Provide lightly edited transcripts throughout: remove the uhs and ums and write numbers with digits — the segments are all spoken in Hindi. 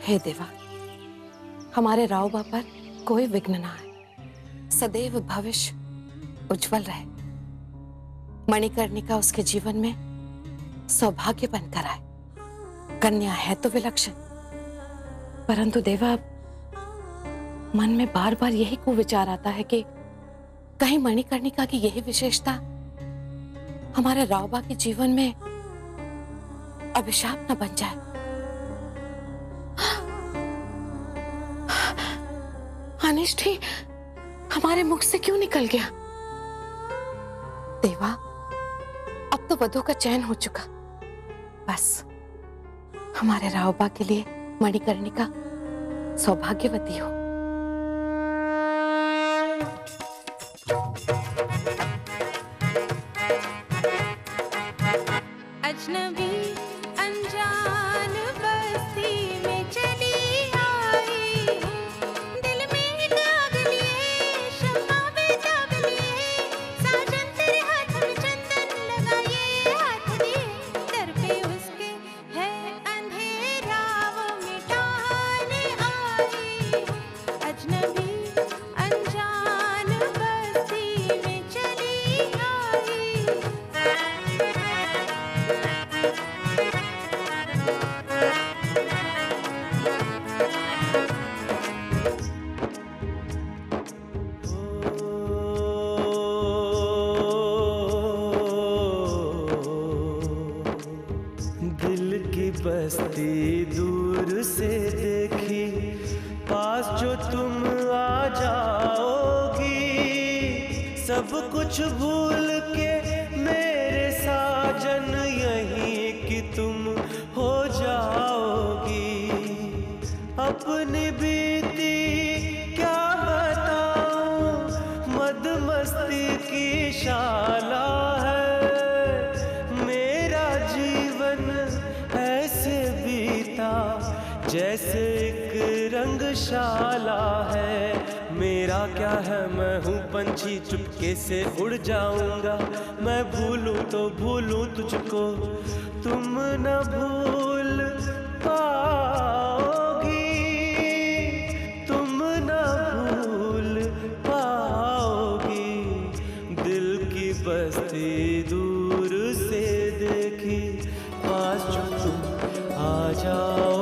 हे देवा, हमारे रावबा पर कोई विघ्न ना आए, सदैव भविष्य उज्जवल रहे। मणिकर्णिका उसके जीवन में सौभाग्य बनकर आए। कन्या है तो विलक्षण, परंतु देवा मन में बार बार यही कुविचार आता है कि कहीं मणिकर्णिका की यही विशेषता हमारे रावबा के जीवन में अभिशाप न बन जाए। अनिष्ट ही हमारे मुख से क्यों निकल गया? देवा, अब तो वधू का चयन हो चुका। बस हमारे रावबा के लिए मणिकर्णिका सौभाग्यवती हो। अजनबी अनजान बस्ती में चली आई हूँ, दिल में दाग लिए शम्मा बेदाग लिए, साजन तेरे हाथ में चंदन लगाए हाथ दिए, दर पे उसके है अंधेरा वो मिटाने आई हूँ। अजनबी अनजान बस्ती में चली आई हूँ। दिल की बस्ती दूर से देखी, पास जो तुम आ जाओगी, सब कुछ भूल के मेरे साजन यहीं कि तुम हो जाओगी। अपनी बीती क्या बताऊं, मद मस्ती की शाला है, मेरा जीवन ऐसे बीता जैसे एक रंगशाला है। मेरा क्या है, मैं हूँ पंछी चुपके से उड़ जाऊंगा, मैं भूलूं तो भूलूं तुझको, तुम न भूल पाओगी, तुम न भूल पाओगी। दिल की बस्ती दूर से देखी, पास जो तुम आ जाओगी।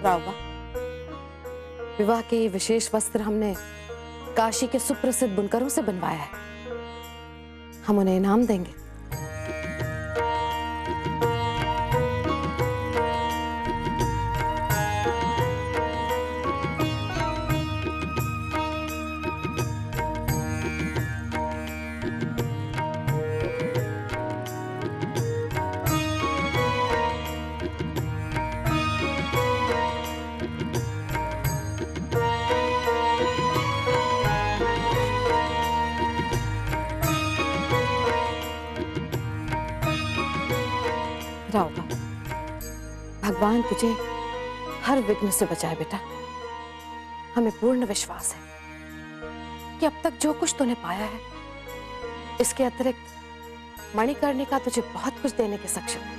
रावबा, विवाह के ये विशेष वस्त्र हमने काशी के सुप्रसिद्ध बुनकरों से बनवाया है। हम उन्हें इनाम देंगे। रावबा, भगवान तुझे हर विघ्न से बचाए बेटा। हमें पूर्ण विश्वास है कि अब तक जो कुछ तूने पाया है, इसके अतिरिक्त मणिकर्णिका तुझे बहुत कुछ देने के सक्षम है।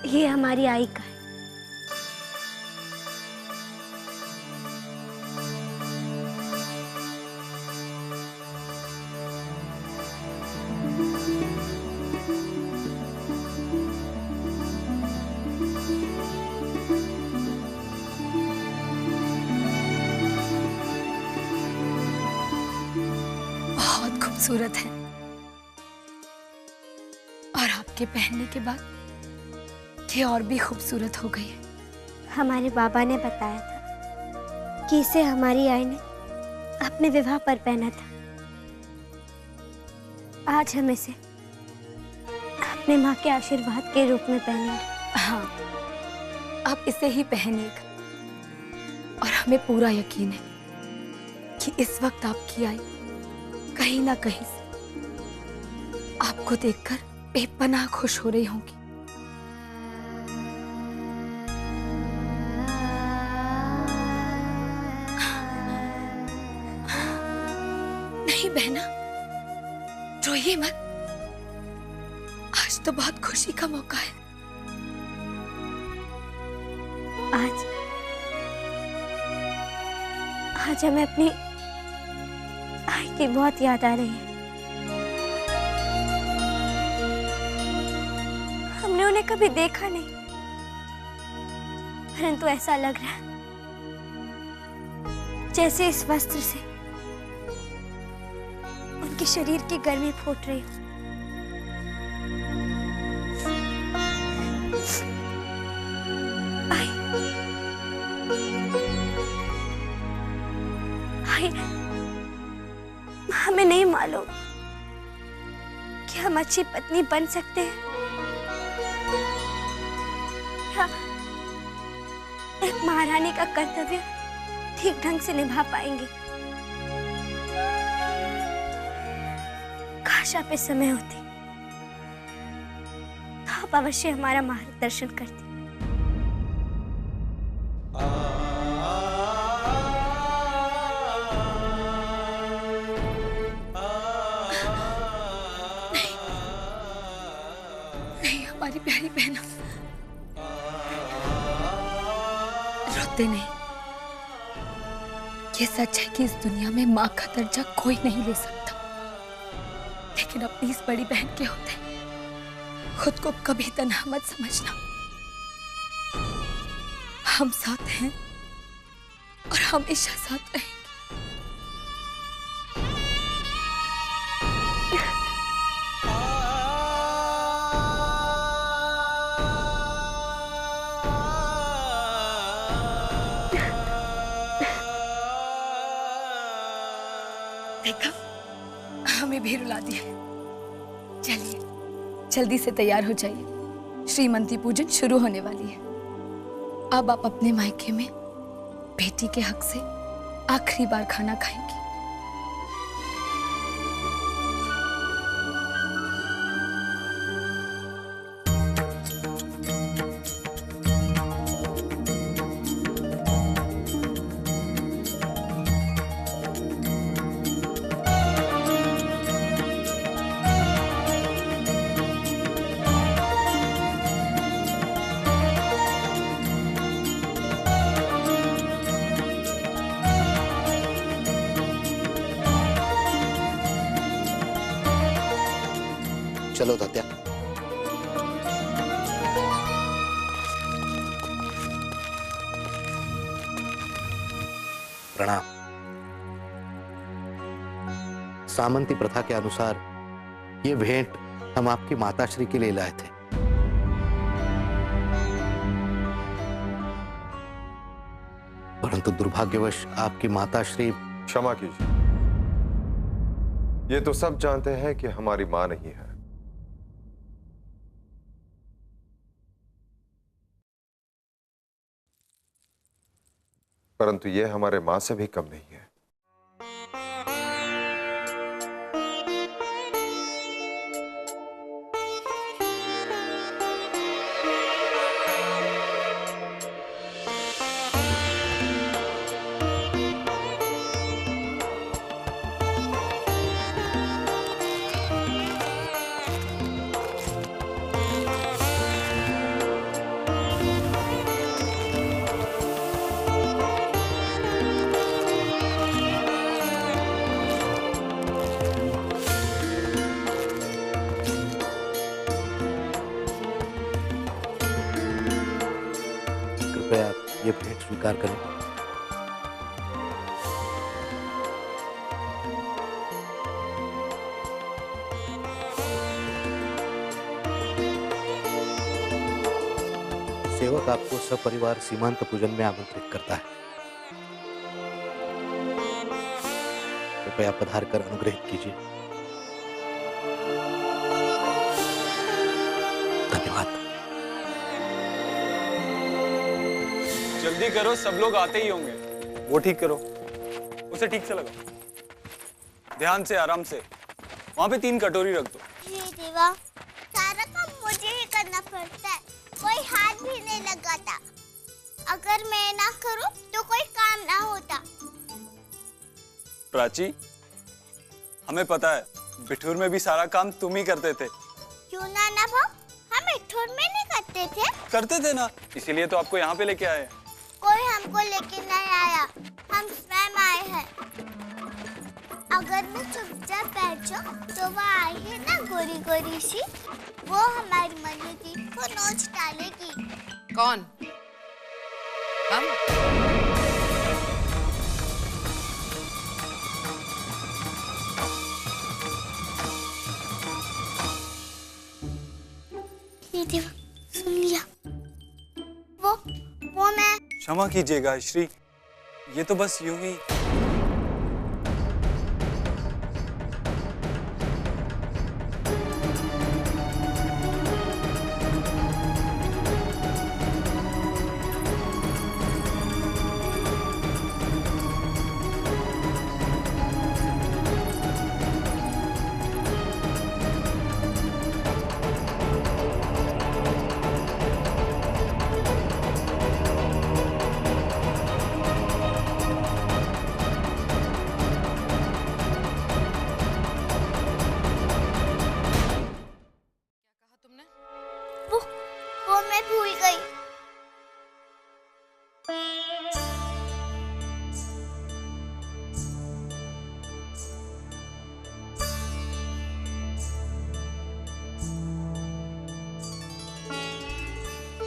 ये हमारी आई का है। बहुत खूबसूरत है और आपके पहनने के बाद ये और भी खूबसूरत हो गई है। हमारे बाबा ने बताया था कि इसे हमारी आई ने अपने विवाह पर पहना था। आज हम इसे अपने माँ के आशीर्वाद के रूप में पहनेंगे। हाँ, आप इसे ही पहनिएगा और हमें पूरा यकीन है कि इस वक्त आपकी आई कहीं ना कहीं से आपको देखकर बेपनाह खुश हो रही होंगी। नहीं बहना, रोइए मत। आज तो बहुत खुशी का मौका है। आज हमें अपनी आई की बहुत याद आ रही है। हमने उन्हें कभी देखा नहीं, परंतु ऐसा लग रहा है जैसे इस वस्त्र से उनके शरीर की गर्मी फूट रही हो। आई, आई, हमें नहीं मालूम कि हम अच्छी पत्नी बन सकते हैं या एक महारानी का कर्तव्य ठीक ढंग से निभा पाएंगे। काश आप इस समय होती तो आप अवश्य हमारा मार्गदर्शन करती। नहीं, हमारी प्यारी बहना, रोते नहीं। ये सच है कि इस दुनिया में माँ का दर्जा कोई नहीं ले सकता, लेकिन अपनी इस बड़ी बहन के होते खुद को कभी तन्हा मत समझना। हम साथ हैं और हमेशा साथ रहेंगे। देखा, हमें भी रुला दिया। चलिए जल्दी से तैयार हो जाइए, श्रीमंती पूजन शुरू होने वाली है। अब आप अपने मायके में बेटी के हक से आखिरी बार खाना खाएंगी। चलो तात्या। प्रणाम। सामंती प्रथा के अनुसार ये भेंट हम आपकी माताश्री के लिए लाए थे। परंतु दुर्भाग्यवश आपकी माताश्री। क्षमा कीजिए, ये तो सब जानते हैं कि हमारी मां नहीं है, परंतु ये हमारे मां से भी कम नहीं है। ये भेंट स्वीकार करें। सेवक आपको सपरिवार सीमांत पूजन में आमंत्रित करता है। कृपया पधार कर अनुग्रहित कीजिए। धन्यवाद। जल्दी करो, सब लोग आते ही होंगे। वो ठीक करो, उसे ठीक से लगाओ। ध्यान से, आराम से। वहां पे 3 कटोरी रख दो। हे देवा, सारा काम मुझे ही करना पड़ता है, कोई हाथ भी नहीं लगाता। अगर मैं ना करूं तो कोई काम ना होता। प्राची, हमें पता है बिठूर में भी सारा काम तुम ही करते थे। क्यों नाना भाऊ, हम बिठूर में नहीं करते थे? करते थे ना, इसीलिए तो आपको यहाँ पे लेके आए। कोई हमको लेके नहीं आया, हम स्वयं आए हैं। अगर मैं चुपचाप बैठ जाऊं तो वो आई है ना गोरी गोरी सी, वो हमारी मनोती को नोच डालेगी। कौन? हम? ये देवा, सुन लिया। वो मैं। क्षमा कीजिएगा श्री, ये तो बस यूं ही। वो मैं भूल गई।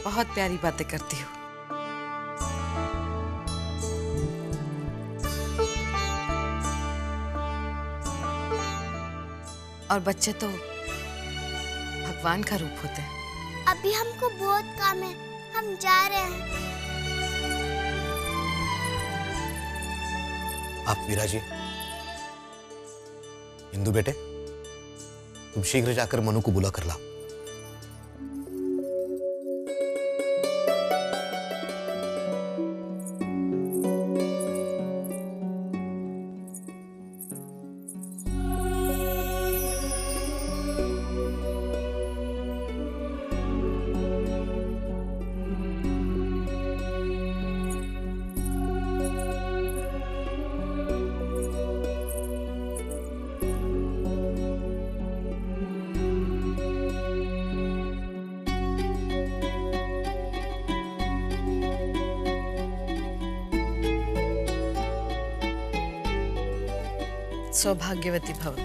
बहुत प्यारी बातें करती हो। और बच्चे तो भगवान का रूप होते हैं। अभी हमको बहुत काम है, हम जा रहे हैं। आप मीरा जी, इंदु बेटे, तुम शीघ्र जाकर मनु को बुला कर लाओ। सौभाग्यवती भव।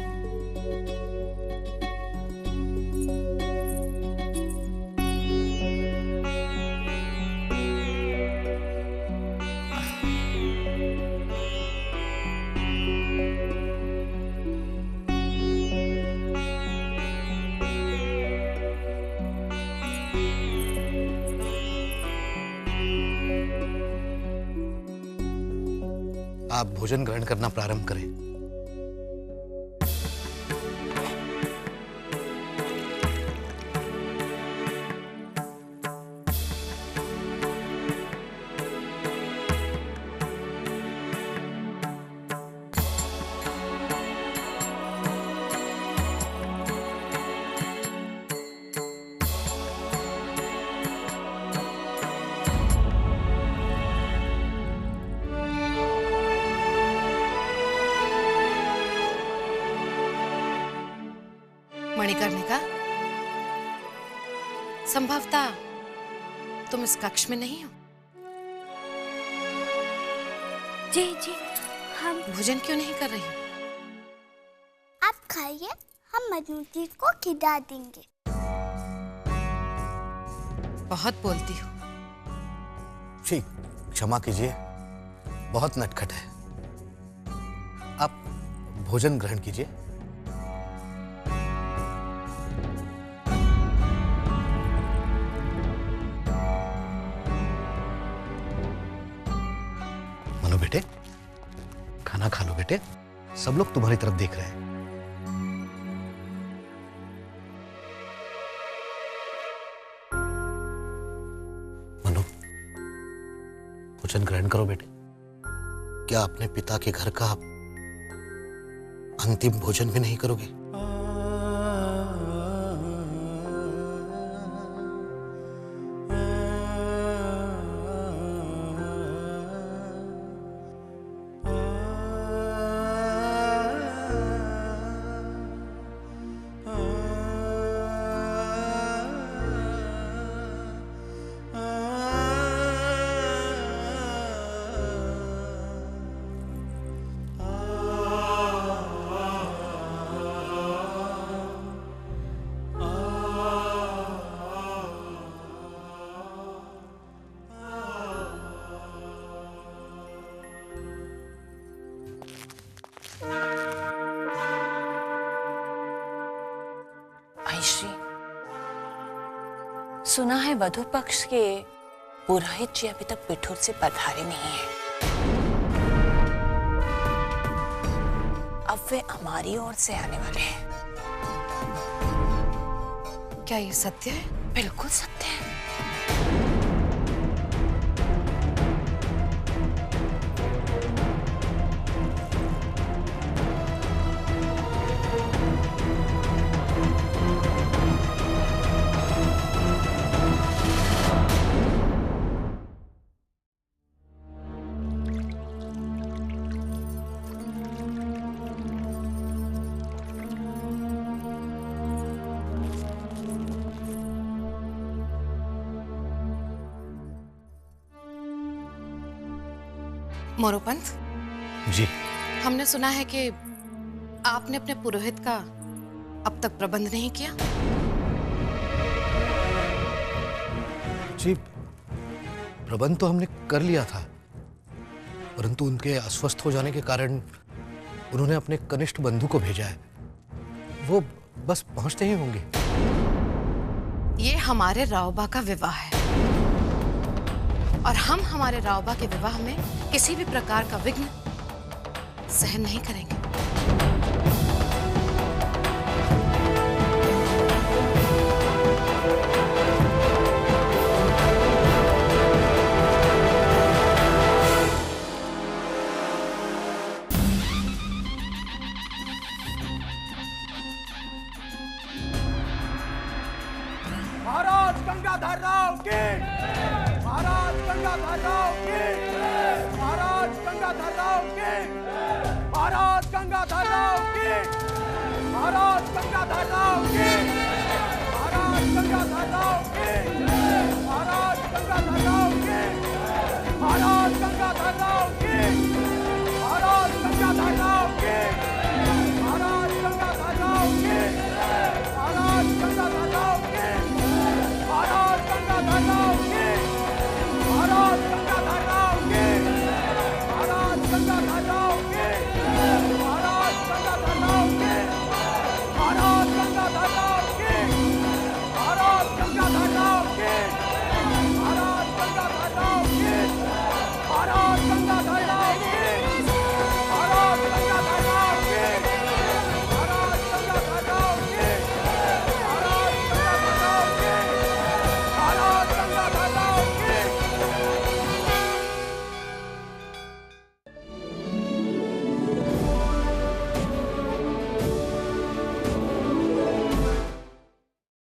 आप भोजन ग्रहण करना प्रारंभ करें। मणिकर्णिका, संभवतः तुम इस कक्ष में नहीं हो। जी जी, हम। भोजन क्यों नहीं कर रही हो? आप खाइए, हम मधुमती को खिला देंगे। बहुत बोलती हो। ठीक, क्षमा कीजिए, बहुत नटखट है। आप भोजन ग्रहण कीजिए। मनु बेटे, खाना खा लो बेटे, सब लोग तुम्हारी तरफ देख रहे हैं। मनु, भोजन ग्रहण करो बेटे। क्या अपने पिता के घर का अंतिम भोजन भी नहीं करोगे? श्री, सुना है वधु पक्ष के पुरोहित जी अभी तक पिठूर से पधारे नहीं है। अब वे हमारी ओर से आने वाले हैं। क्या ये सत्य है? बिल्कुल सत्य है। मोरोपंत जी, हमने सुना है कि आपने अपने पुरोहित का अब तक प्रबंध नहीं किया। जी, प्रबंध तो हमने कर लिया था, परंतु उनके अस्वस्थ हो जाने के कारण उन्होंने अपने कनिष्ठ बंधु को भेजा है। वो बस पहुंचते ही होंगे। ये हमारे रावबा का विवाह है और हम हमारे रावबा के विवाह में किसी भी प्रकार का विघ्न सहन नहीं करेंगे। महाराज गंगाधर राव की, महाराज गंगाधर राव की, महाराज गंगाधर राव की, महाराज गंगाधर राव की, महाराज गंगाधर राव की, महाराज गंगाधर राव की, महाराज गंगाधर